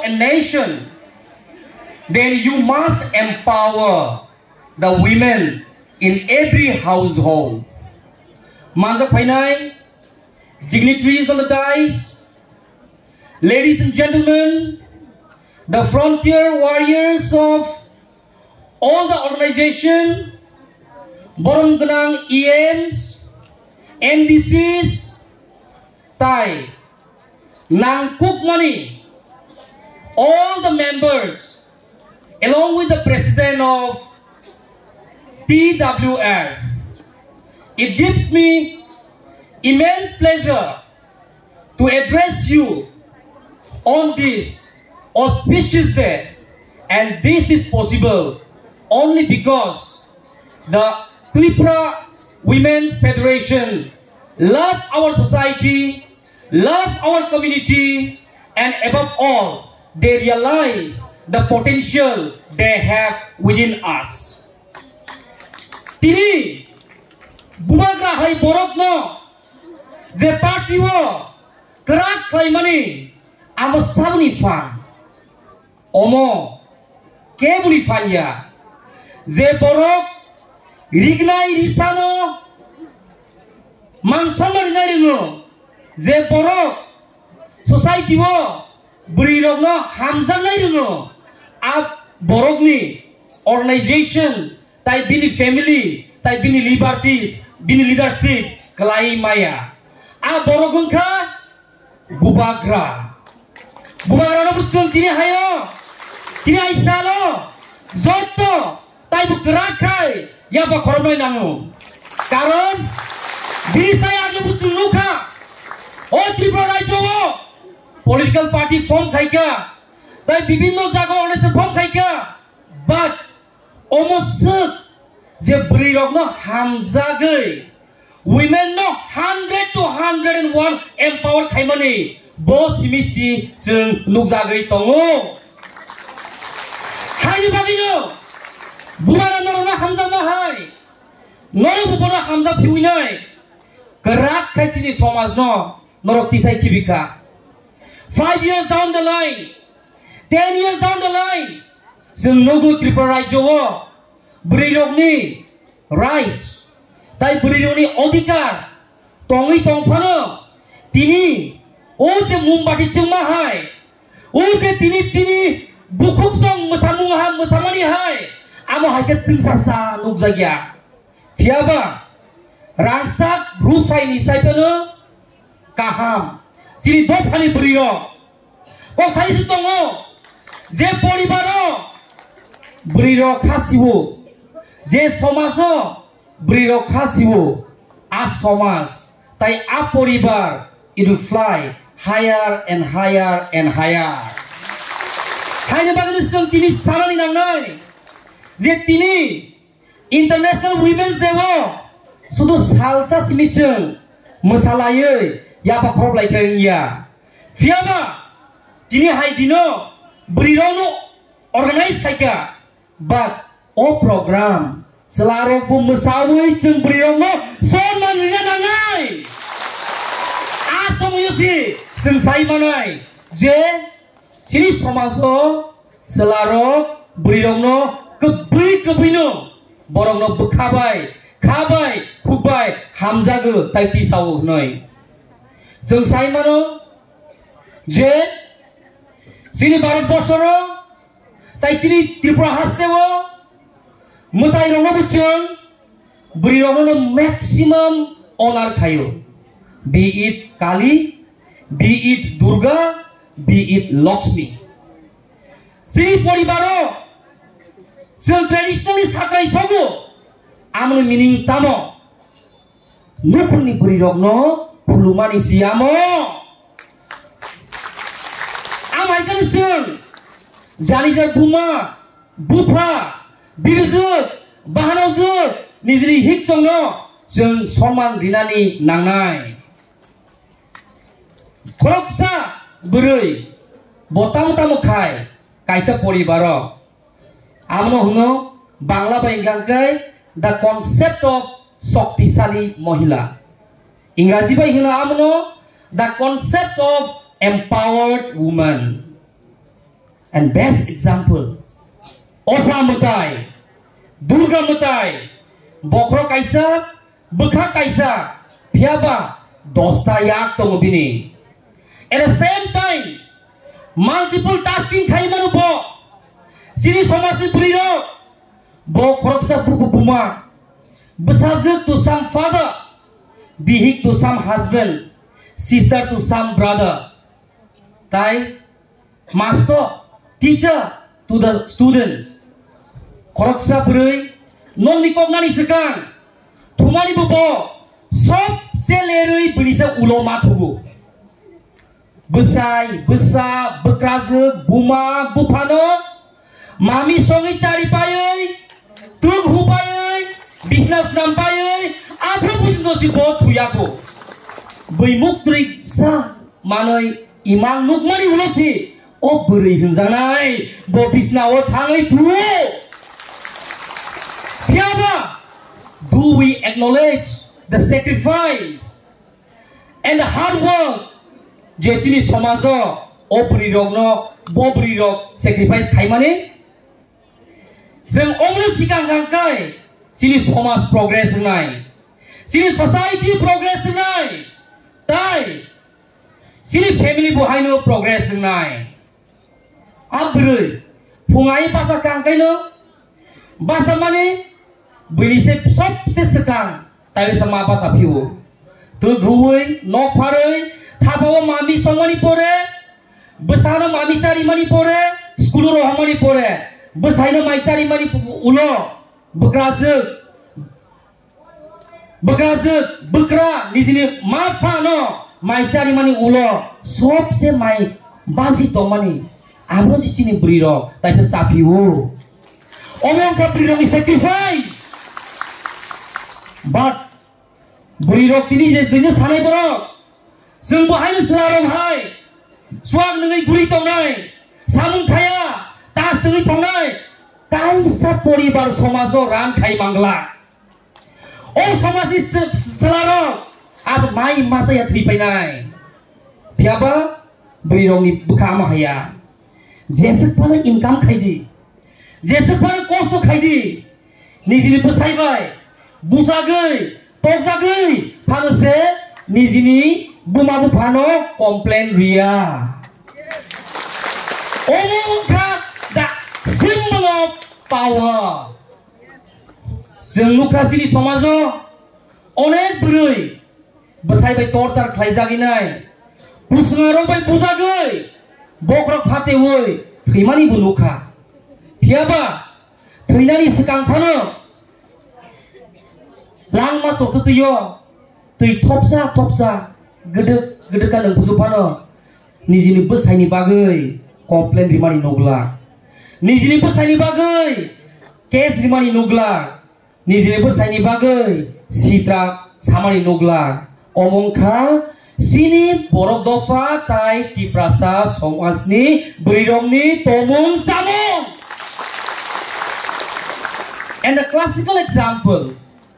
a nation, then you must empower the women in every household. Manjak Phainai, dignitaries on the dais, ladies and gentlemen, the frontier warriors of all the organization, Borong Genang EMs, NBCs, Tai, Nangkuk Mani, all the members, along with the president of TWF. It gives me immense pleasure to address you on this auspicious day, and this is possible only because the Tripura Women's Federation love our society, love our community, and above all, they realize the potential they have within us. Tini bumaga hai borokno je partiwo kerak klaimani amo sabuni fan omo kebuli fanya je borok rignai risano mansama ringaringo je borok society wo burirokno hamjangnai ringo ab borokni organization tai bini family tai bini liberties bini leadership kelai maya a borogungka bubagra no butung tini hayo tini aisalo joto tai bukrakai ya ba kornoi nangu karon bisa age butung nuka o Tripura Rajyo political party form khaika tai bibinno jaga organization form khaika but almost je brirok no hamjagei women no 100 to 101 empower khaimani bo simisi jeng nukjagei tongo hai bagino buara norona hamjagna hai noro bupona hamjag thiuinai kerak khaisini somaj no norok tisai kibika 5 years down the line 10 years down the line jeng nogo Tripura Rajyo burirokni rights tai burirokni odhikar tongi tongphano tini o je mumbati chungma hai o je tini chini bukhuk song musamani hai amo haiket singsasa nukjagya thiaba rangsak rufai ni saipano kaham chini dophani burirok ko thai sitongo je poribaro burirok khasibo je somajo burirok khasibo a somaj tai a poribar it will fly higher and higher and higher haine bagani sung tini salani nangnai je tini international women's day wo sudu salsa simichung mosalayoi ya ba khroblai kaiya fiaba tini hai dino burirok no organize kaika but o program selaro pu mesawai jeng burirok no sonman rina nangai asam yusi jeng sai manai je sini somajo selaro burirok no kebai no borok no bukhabai khabai khukbai hamjago tai tisau hnoi jeng sai mano je sini Bharat borsoro tai chini Tripura hastewo mutai rongno buchung buri rongno maximum honor khayo be it Kali be it Durga be it Lakshmi sini poribaro sel traditionally sakai sogo amno meaning tamo nukuni buri rongno kulumani siamo amai kan sel Janijar Buma, Bupra, Birjut, Bahanojut, Nizri Hiksongno, Jeng Soman Rinani Nangnai. Kroksa Burui, Botam Tamukai, Kaisa Poribaro. Amno Huno, Bangla Baingangkai, the concept of Shaktisali Mohila. Ingraji Baingila Amno, the concept of empowered woman. and best example Osa Mutai, Durga Mutai, Bokro Kaisa, Bukha Kaisa, Piaba, Dosta Yak Tomobini. At the same time, multiple tasking Kaimanu Bo, Sini Somasi Puriro, Bo Kroksa Puma, Besazuk to some father, Bihik to some husband, sister to some brother, Tai, master, teacher to the students. Kroksa Puri, non Nikogani Sekan, Tumani Bobo, Sop Selerui Pinisa Uloma Tugu. Besai, Besa, Bekraze, Buma, Bupano, Mami Songi Cari Payai, Tung Hupayai, Business Nampayai, apa pun itu si bot Puyako. Bimuk trik sa, manai imang nuk mari ulosi, oh beri henzanai, bo bisna o tangai tu. Piaba, do we acknowledge the sacrifice and the hard work? Jechini Somazo, Oprirog no, Bobrirog, sacrifice Kaimani? Zeng Omri Sikang Zankai, Sini Somas progress nai, Sini society progress nai, Tai, Sini family Buhaino progress nai. Abri, Pungai Basa Kangkai no, Basa Mani, Bilisep Sop Sesekang, Tai sama Basa Piu, Tugui, no Pare. Tabawa mami songani pore, besana mami cari mani pore, sekolah rohamani pore, besaina mai cari mani ulo, bekrazuk, bekra di sini mafano, mai cari mani ulo, sob se mai basi tomani, amro di sini beriro, tapi sesapi wo, orang kau beriro sacrifice, but beriro ini jenisnya sanai borok. जों बाहायनो सोलारं हाय swag नङै गुरि तंनाय सामुं थाया तास नङै तंनाय काइसा परिबार समाजो रान खाइ मांगला ओ समाजनि सोलारं आज माइ मासाया थैफैनाय फियाबा बैरंनि बुखा माहाया जेसेबां इनकाम खाइदि जेसेबां कस्त खाइदि निजिनि बसायबाय बुजागै तगजागै फानोसे निजिनि Buma Bupano complain Ria. Omongka the symbol of power. Sengluka sini somazo onek berui besai by torture klaizaginai. Pusngarong by puzagai bokrok pate woi primani bunuka. Piaba trinani sekang pano lang masuk tutuyo tui topsa gede kan pusupano nijini besai ni bagai komplain rimani nogla nijini besai ni bagai kes rimani nogla nijini besai ni bagai sitra samani nogla omongka sini borok dofa tai kiprasa somasni berirongni tomung samung. And the classical example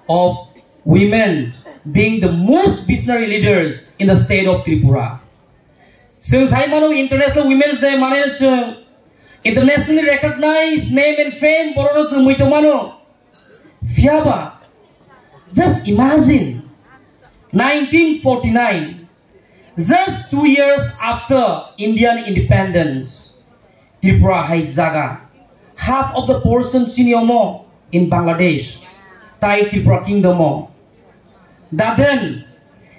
of women being the most visionary leaders in the state of Tripura. Since Haimano International Women's Day, internationally recognized name and fame, Fiaba, just imagine, 1949, just 2 years after Indian independence, Tripura hai jaga, half of the portion Chiniomo in Bangladesh, Thai Tripura Kingdom. Then,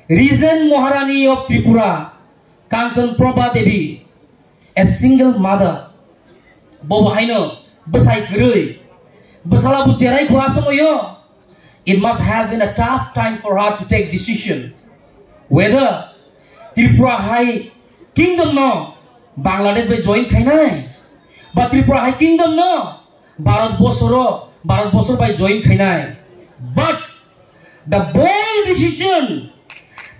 Reason Maharani of Tripura, Kanchan Prabha Devi, a single mother, Bobahaino, Besai Gurui, Besala Bucherai Kurasamoyo, it must have been a tough time for her to take decision whether Tripura High Kingdom no, Bangladesh by join Kainai, but Tripura High Kingdom no, Bharat Bosoro by join Kainai. But the bold decision,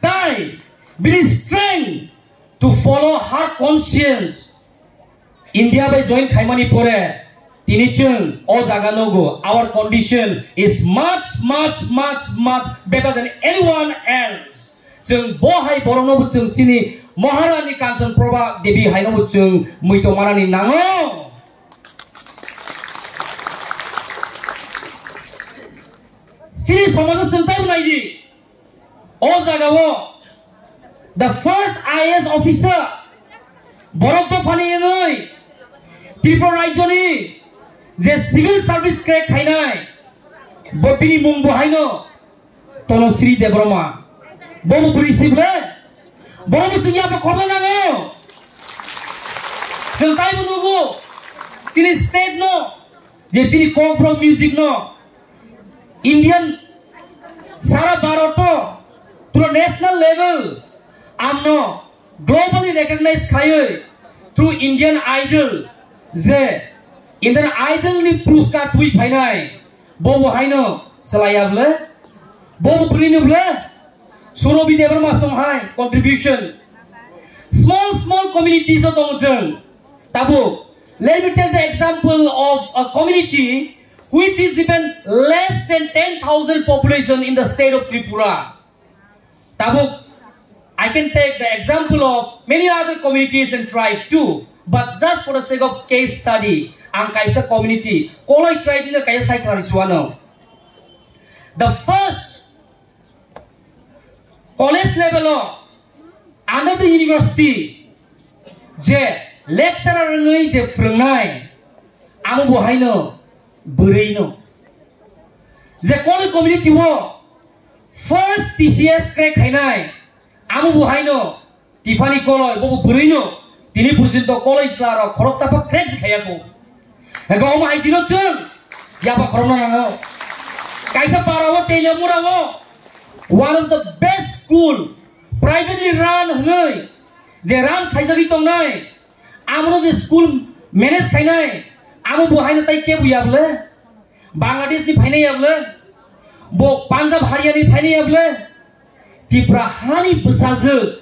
Tai, with strength to follow her conscience, India by join Kaimani Pore, Tinichung, O Zaganogo, our condition is much better than anyone else. Jung Bohai Borono Sini, Maharani Kanchan Prabha Devi Haino Chung Muito Marani Nango. Sini Somazo Sentai Naidi. Ozagawo. The first IAS officer. Borokto Pani Enoi. Tripura Raijoni. The civil service crack Hainai. Bobini Mumbu Haino. Tono Sri Debroma. Bobu Brisible. Bobu Sinyapa Kordanango. Sentai Munugu. Sini state no. The Sini Kongpro music no. Indian Sara Baroto to the national level. Amno globally recognized Kayo through Indian Idol. Ze Indian Idol ni Puruskar Tui Painai. Bobo Haino Salayable. Bobo Purinuble. Surobi Debrama Songhai contribution. Small communities of Dongzheng. Tabu. Let me take the example of a community which is even less than 10,000 population in the state of Tripura. Tabuk, I can take the example of many other communities and tribes too, but just for the sake of case study, ang kaisa community, Koloi tribe ni kaya sai Karisuano. The first college level under the university, je lecturer ngai je frungai, amu bohaino. Burino. The college community wo first TCS crack Hainai. Amu Buhaino. Tiffany Koloy, Bobu Burino. Tini Pusinto College Lara, Korosapa cracks Hayako. And go my Dino Chun. Yapa Corona. Kaisa Parawa Telamurago. One of the best school. Privately run Hanoi. They run Kaisarito Nai. Amro the school menace Hainai. Amu Buhaino Tai Kebu Yable, Bangladesh ni Paine Yable, Bo Punjab Haryana ni Paine Yable, Tripura Hani Busazu,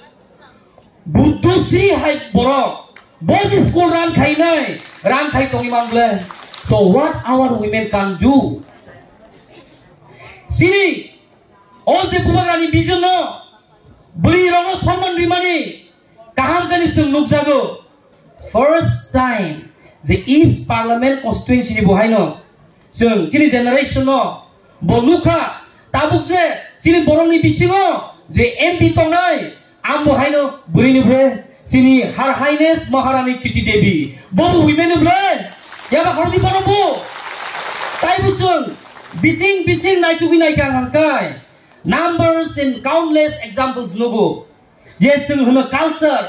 Butusi Hai Boro, both school run Kainai, run Kai Tongimangle. So what our women can do? Sini, all the Pumagrani vision no, Buri Rono Soman Rimani, Kaham Kanisum Nukzago, first time. The East Parliament constituency ni Buhaino. So, sini generation no. Boluka, tabukse, sini borong ni bisingo. The MP tongnai, am Buhaino, Burini bre. Sini Her Highness Maharani Kitty Devi. Bobu women bre. Yaba kordi borongbu. Taibusung, bising nai kang hangkai. Numbers and countless examples nugu. Yes, culture,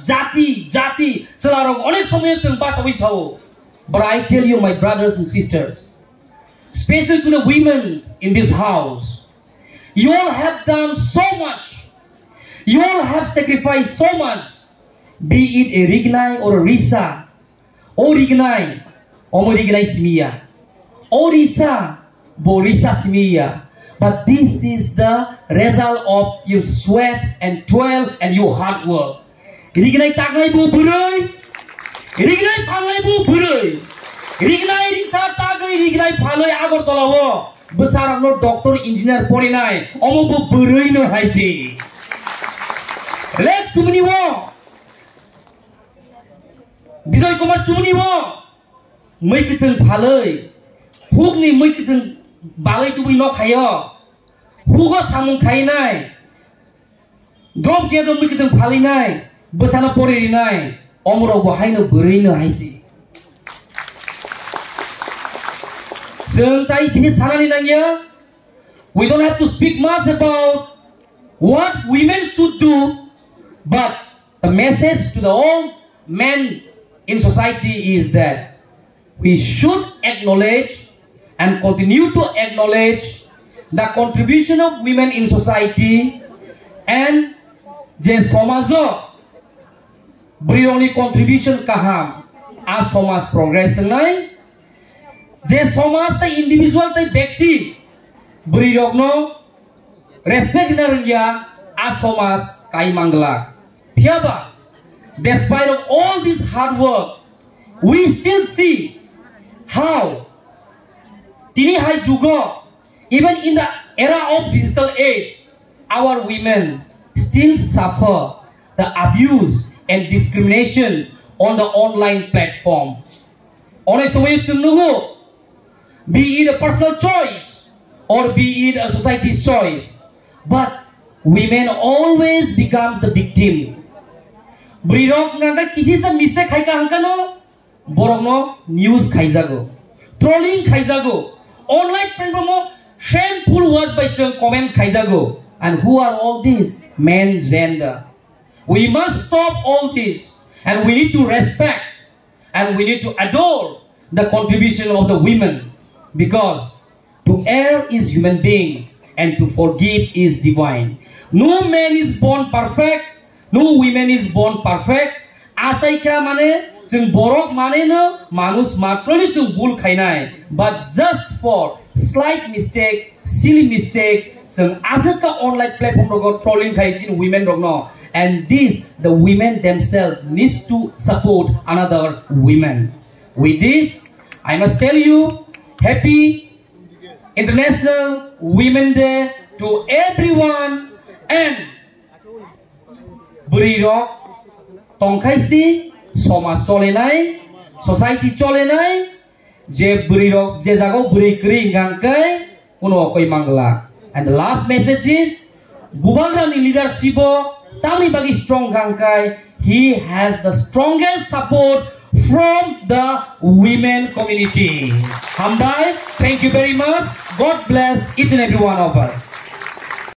jati, selarong onek semuanya bahasa wisau. But I tell you, my brothers and sisters, especially to the women in this house, you all have done so much. You all have sacrificed so much. Be it a Rignai or a Risa, or Rignai, or Rignai Simia, or Risa, Borisa Simia. But this is the result of your sweat and toil and your hard work. Rignai taglai bu burai, Rignai panglai bu burai, Rignai risa taglai Rignai palai agor tolawo. Besar no doctor engineer porinai, omo bu burai no haisi. Let's sumuni wo. Bijoy Kumar sumuni wo. Mai kiteng palai, huk ni mai kiteng balai tu bi no khayo. Hugo samung kainai, drop dia tu mungkin palinai, besana pori nai, omro Buhaino berino haisi. Sentai ini sarani nanya, we don't have to speak much about what women should do, but the message to the all men in society is that we should acknowledge and continue to acknowledge the contribution of women in society and je somazo beri only contribution kaham as somas progress nai je somas ta individual ta ব্যক্তি beri rogno respect narengya as somas kai mangla piaba. Despite of all this hard work, we still see how tini hai jugo. Even in the era of digital age, our women still suffer the abuse and discrimination on the online platform. Be it a personal choice or be it a society's choice, but women always becomes the victim. Brirok nanga kisi sa mistake khai ka hangkano borok no news khai jago, trolling khai jago, online platform mo shameful words by chung comments khai jago. And who are all these? Men, gender. We must stop all this, and we need to respect and we need to adore the contribution of the women, because to err is human being and to forgive is divine. No man is born perfect, no woman is born perfect. Asaika mane sing borok mane na manus matroni sing bul khainai, but just for slight mistake, silly mistakes, sing asaka online platform rogot trolling khaisin women rogno. And this, the women themselves needs to support another women. With this, I must tell you, happy International Women Day to everyone. And Burirok tongkaisi somaj cholenai, society cholenai, je Burirok je jago buri kri gangkai uno koi mangla. And the last message is Bubagrani leadership Tami bagi strong gangkai. He has the strongest support from the women community. Hambai, thank you very much. God bless each and every one of us.